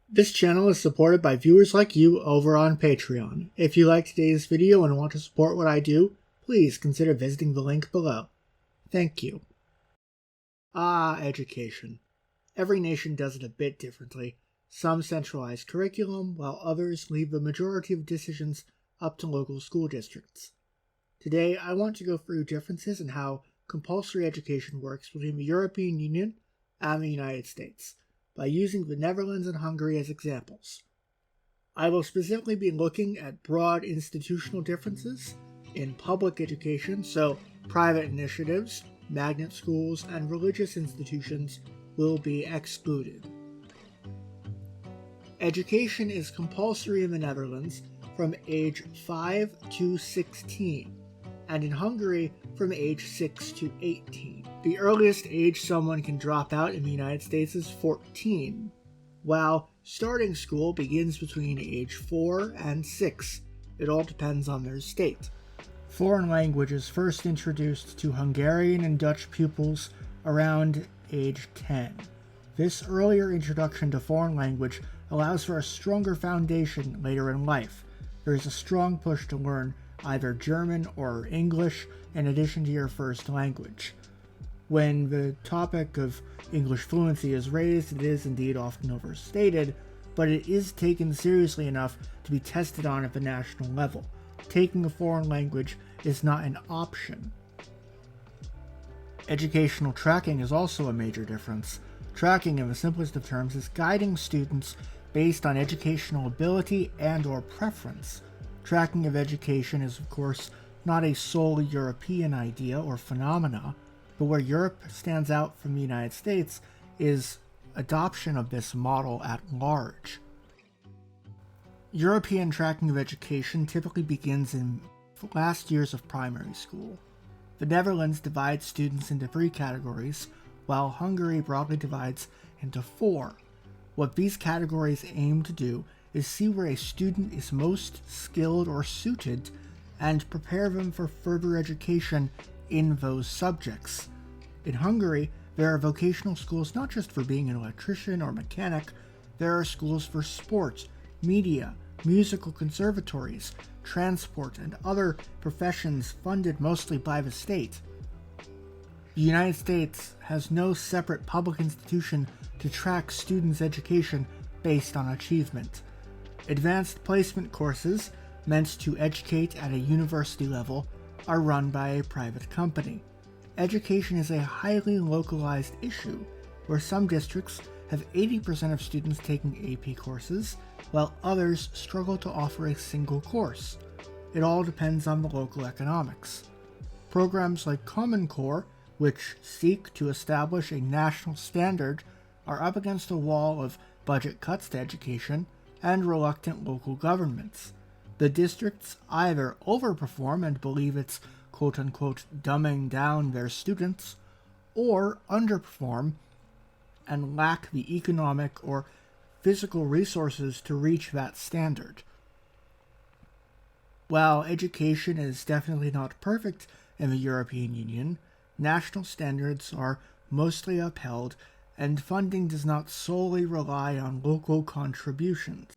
This channel is supported by viewers like you over on Patreon. If you liked today's video and want to support what I do, please consider visiting the link below. Thank you. Education. Every nation does it a bit differently. Some centralize curriculum, while others leave the majority of decisions up to local school districts. Today, I want to go through differences in how compulsory education works between the European Union and the United States, by using the Netherlands and Hungary as examples. I will specifically be looking at broad institutional differences in public education, so private initiatives, magnet schools, and religious institutions will be excluded. Education is compulsory in the Netherlands from age 5 to 16, and in Hungary from age 6 to 18. The earliest age someone can drop out in the United States is 14, while starting school begins between age 4 and 6. It all depends on their state. Foreign language is first introduced to Hungarian and Dutch pupils around age 10. This earlier introduction to foreign language allows for a stronger foundation later in life. There is a strong push to learn either German or English in addition to your first language. When the topic of English fluency is raised, it is indeed often overstated, but it is taken seriously enough to be tested on at the national level. Taking a foreign language is not an option. Educational tracking is also a major difference. Tracking, in the simplest of terms, is guiding students based on educational ability and/or preference. Tracking of education is, of course, not a solely European idea or phenomena, but where Europe stands out from the United States is adoption of this model at large. European tracking of education typically begins in the last years of primary school. The Netherlands divides students into 3 categories, while Hungary broadly divides into 4. What these categories aim to do is see where a student is most skilled or suited and prepare them for further education in those subjects. In Hungary, there are vocational schools not just for being an electrician or mechanic, there are schools for sport, media, musical conservatories, transport, and other professions funded mostly by the state. The United States has no separate public institution to track students' education based on achievement. Advanced placement courses, meant to educate at a university level, are run by a private company. Education is a highly localized issue, where some districts have 80% of students taking AP courses, while others struggle to offer a single course. It all depends on the local economics. Programs like Common Core, which seek to establish a national standard, are up against a wall of budget cuts to education and reluctant local governments. The districts either overperform and believe it's quote-unquote dumbing down their students, or underperform and lack the economic or physical resources to reach that standard. While education is definitely not perfect in the European Union, national standards are mostly upheld, and funding does not solely rely on local contributions.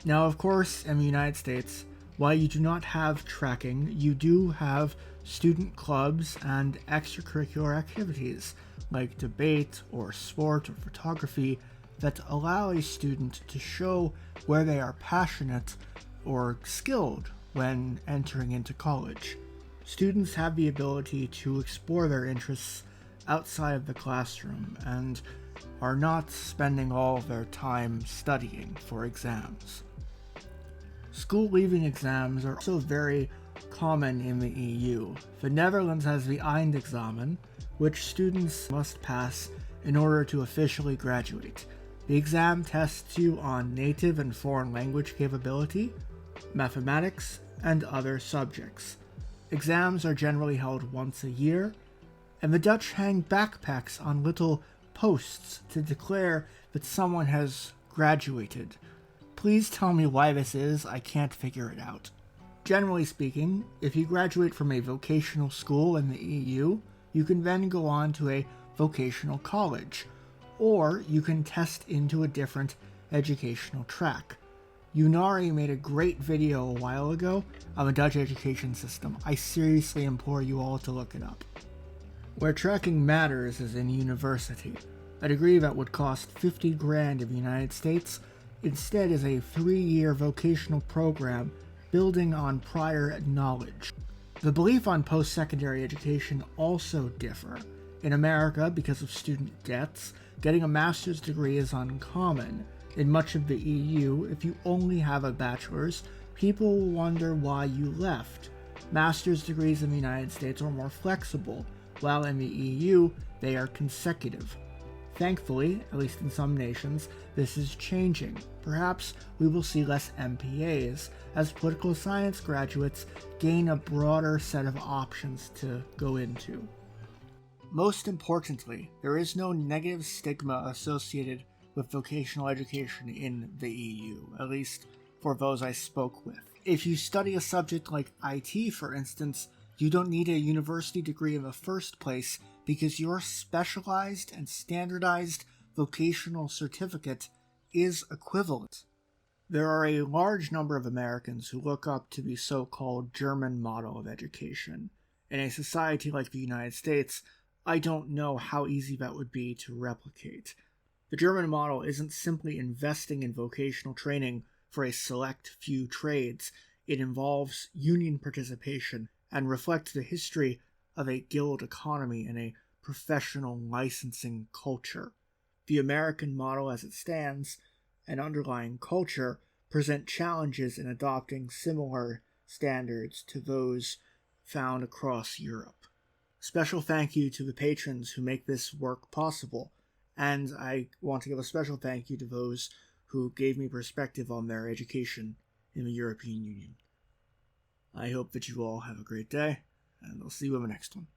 Now, of course, in the United States, while you do not have tracking, you do have student clubs and extracurricular activities like debate or sport or photography that allow a student to show where they are passionate or skilled when entering into college. Students have the ability to explore their interests outside of the classroom and are not spending all of their time studying for exams. School leaving exams are also very common in the EU. The Netherlands has the Eindexamen, which students must pass in order to officially graduate. The exam tests you on native and foreign language capability, mathematics, and other subjects. Exams are generally held once a year, and the Dutch hang backpacks on little posts to declare that someone has graduated. Please tell me why this is, I can't figure it out. Generally speaking, if you graduate from a vocational school in the EU, you can then go on to a vocational college, or you can test into a different educational track. Unari made a great video a while ago on the Dutch education system. I seriously implore you all to look it up. Where tracking matters is in university. A degree that would cost $50,000 in the United States instead is a 3-year vocational program building on prior knowledge. The belief on post-secondary education also differ. In America, because of student debts, getting a master's degree is uncommon. In much of the EU, if you only have a bachelor's, people will wonder why you left. Master's degrees in the United States are more flexible, while in the EU, they are consecutive. Thankfully, at least in some nations, this is changing. Perhaps we will see less MPAs as political science graduates gain a broader set of options to go into. Most importantly, there is no negative stigma associated with vocational education in the EU, at least for those I spoke with. If you study a subject like IT, for instance, you don't need a university degree in the first place because your specialized and standardized vocational certificate is equivalent. There are a large number of Americans who look up to the so-called German model of education. In a society like the United States, I don't know how easy that would be to replicate. The German model isn't simply investing in vocational training for a select few trades. It involves union participation and reflects the history of a guild economy and a professional licensing culture. The American model as it stands, and underlying culture, present challenges in adopting similar standards to those found across Europe. Special thank you to the patrons who make this work possible, and I want to give a special thank you to those who gave me perspective on their education in the European Union. I hope that you all have a great day, and I'll see you in the next one.